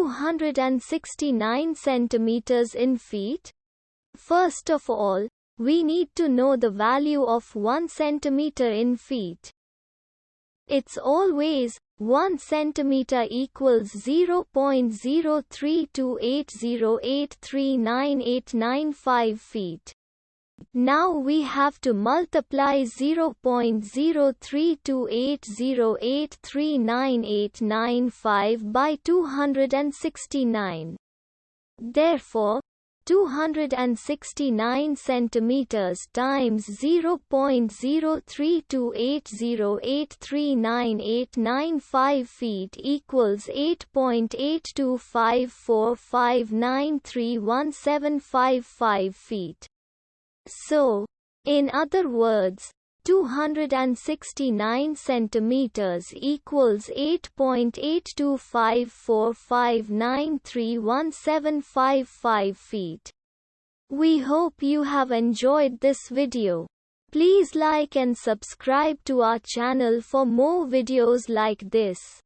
269 centimeters in feet? First of all, we need to know the value of 1 centimeter in feet. It's always 1 centimeter equals 0.03280839895 feet. Now we have to multiply 0.03280839895 by 269. Therefore, 269 centimeters times 0.03280839895 feet equals 8.82545931755 feet. So, in other words, 269 centimeters equals 8.82545931755 feet. We hope you have enjoyed this video. Please like and subscribe to our channel for more videos like this.